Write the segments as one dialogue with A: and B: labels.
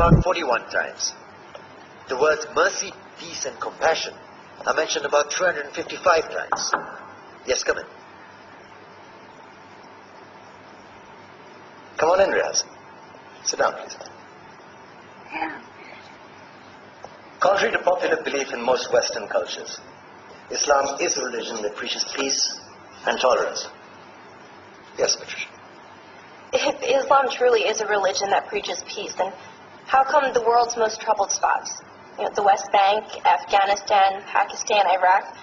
A: about 41 times. The words mercy, peace, and compassion are mentioned about 355 times. Yes, come in. Come on in, Riaz. Sit down, please. Contrary to popular belief in most Western cultures, Islam is a religion that preaches peace and tolerance. Yes, Patricia.
B: If Islam truly is a religion that preaches peace, then how come the world's most troubled spots, the West Bank, Afghanistan, Pakistan, Iraq,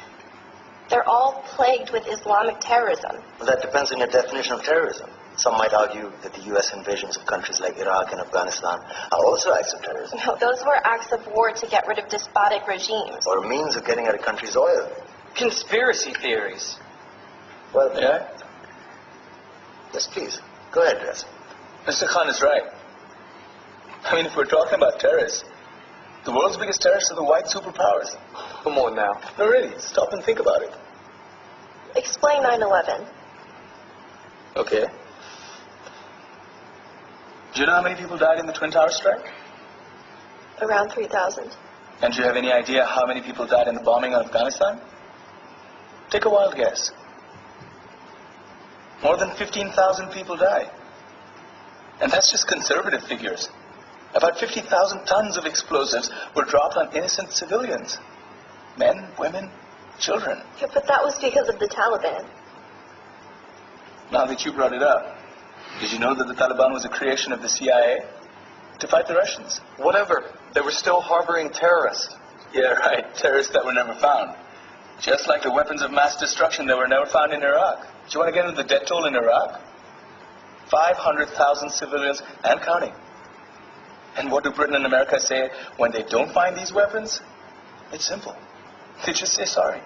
B: they're all plagued with Islamic terrorism?
A: Well, that depends on your definition of terrorism. Some might argue that the U.S. invasions of countries like Iraq and Afghanistan are also acts of terrorism.
B: No, those were acts of war to get rid of despotic regimes.
A: Or a means of getting at a country's oil.
C: Conspiracy theories.
A: Well,
C: may I?
A: Yes, please. Go ahead, Riaz.
C: Mr. Khan is right. I mean, if we're talking about terrorists, the world's biggest terrorists are the white superpowers.
D: Come on now.
C: No, really. Stop and think about it.
B: Explain 9/11.
C: Okay. Do you know how many people died in the Twin Towers strike?
B: Around 3,000.
C: And do you have any idea how many people died in the bombing of Afghanistan? Take a wild guess. More than 15,000 people died. And that's just conservative figures. About 50,000 tons of explosives were dropped on innocent civilians. Men, women, children.
B: Yeah, but that was because of the Taliban.
C: Now that you brought it up, did you know that the Taliban was a creation of the CIA to fight the Russians?
D: Whatever. They were still harboring terrorists.
C: Yeah, right. Terrorists that were never found. Just like the weapons of mass destruction that were never found in Iraq. Do you want to get into the death toll in Iraq? 500,000 civilians and counting. And what do Britain and America say when they don't find these weapons? It's simple. They just say sorry.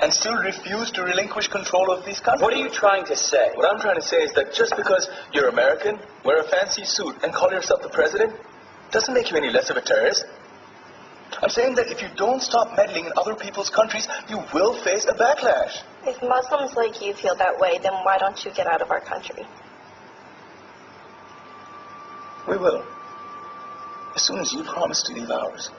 C: And still refuse to relinquish control of these countries.
D: What are you trying to say?
C: What I'm trying to say is that just because you're American, wear a fancy suit, and call yourself the president, doesn't make you any less of a terrorist. I'm saying that if you don't stop meddling in other people's countries, you will face a backlash.
B: If Muslims like you feel that way, then why don't you get out of our country?
C: We will. As soon as you promise to leave ours.